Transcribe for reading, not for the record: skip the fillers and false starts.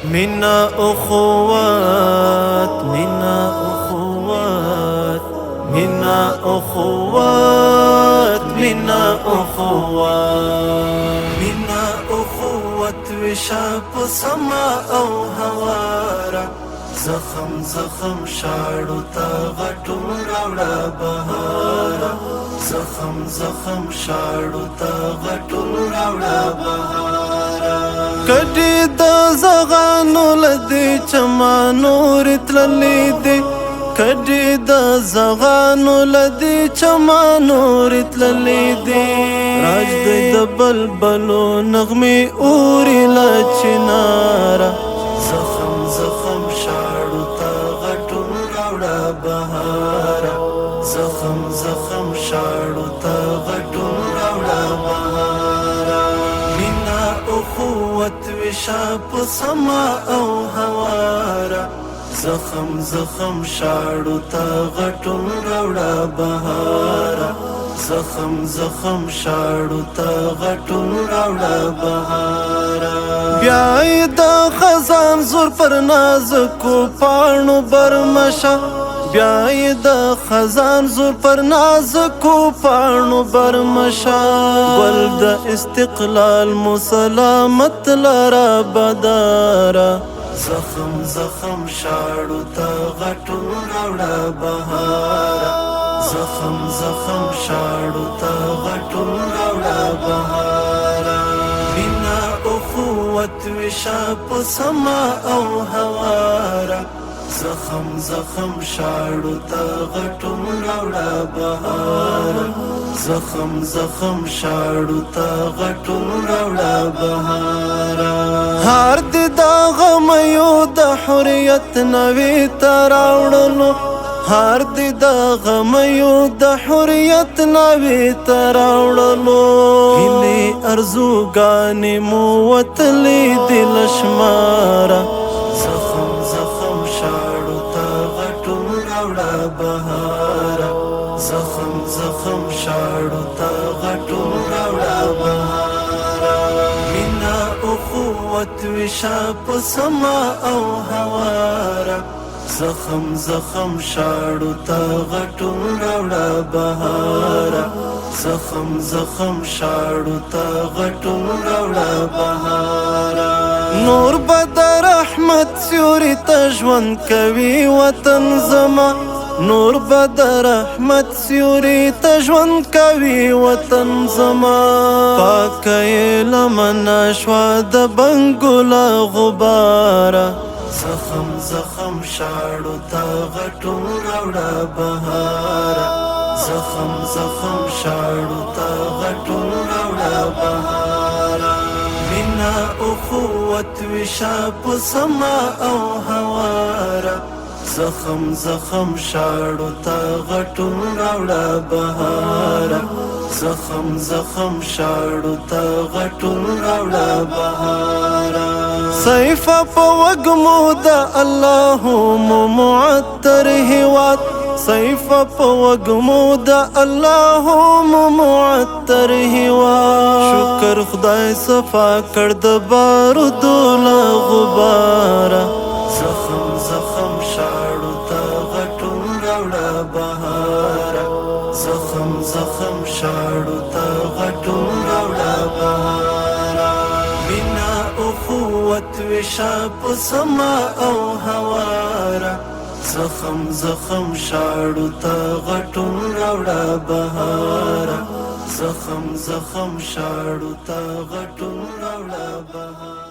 منا أخوات منا أخوات منا أخوات منا أخوات منا أخوات وشاپ سما أو هوارا زخم زخم شاړو تا غټول راوړه بهارا زخم زخم شاړو تا غټول راوړه بهارا کډي د زغانو لدی چمانو رتللې دي کډي د زغانو لدی چمانو رتللې دي راج د بلبلو نغمه اوري لا چنارا زخم زخم شاړو تا غټول راوړه بهارا زخم زخم شاړو تا غټول راوړه بهارا منا اخوت وشاپ سما او هوارا زخم زخم شاړو تا غټول راوړه بهارا زخم زخم شاړو تا غټول راوړه بهارا بیا د خزان زور پر نازکو پاڼو برمشا بیا د خزان زور پر نازکو پاڼو برمشا ګل د استقلال مسلامت لرا بدارا زخم زخم شاړو تا غټول راوړه بهارا زخم زخم شاړو تا غټول راوړه بهارا منا اخوت وشاپ سما او هوارا زخم زخم شاړو تا غټول راوړه بهارا زخم زخم شاړو تا غټول راوړه بهارا هر د غمیو د حریت نوی تراوړلو هر د غمیو د حریت نوی تراوړلو هلي ارزوګانې مو وتلې دل شمارا زخم زخم شاړو تا غټول راوړه بهارا زخم زخم شاړو تا غټول راوړه بهارا منا اخوت وشاپ سما او هوارا زخم زخم شاړو تا غټول راوړه بهارا زخم زخم شاړو تا غټول راوړه بهارا نور بدر رحمت سیوري ته ژوند کوي وطن زما نور بدر رحمت سیوري ته ژوند کوي وطن زما پاکه لمنا شوا د بنګلا غبارا زخم زخم شاړو تا غټول راوړه بهارا زخم زخم شاړو تا غټول راوړه بهارا منا اخوت وشاپ سما او هوارا زخم زخم شاړو تا غټول راوړه بهارا زخم زخم شاړو تا غټول راوړه بهارا سیف په وګمو د الله مو معطر هوات سیف په وګمو د الله مو معطر هوات شکر خدای صفا کړ د بارودو لا غبارا زخم زخم شاړو تا غټول راوړه بهارا زخم زخم شاړو تا غټول راوړه بهارا منا اخوت وشاپ سما او هوارا زخم زخم شاړو تا غټول راوړه بهارا زخم زخم شاړو تا غټول راوړه بهارا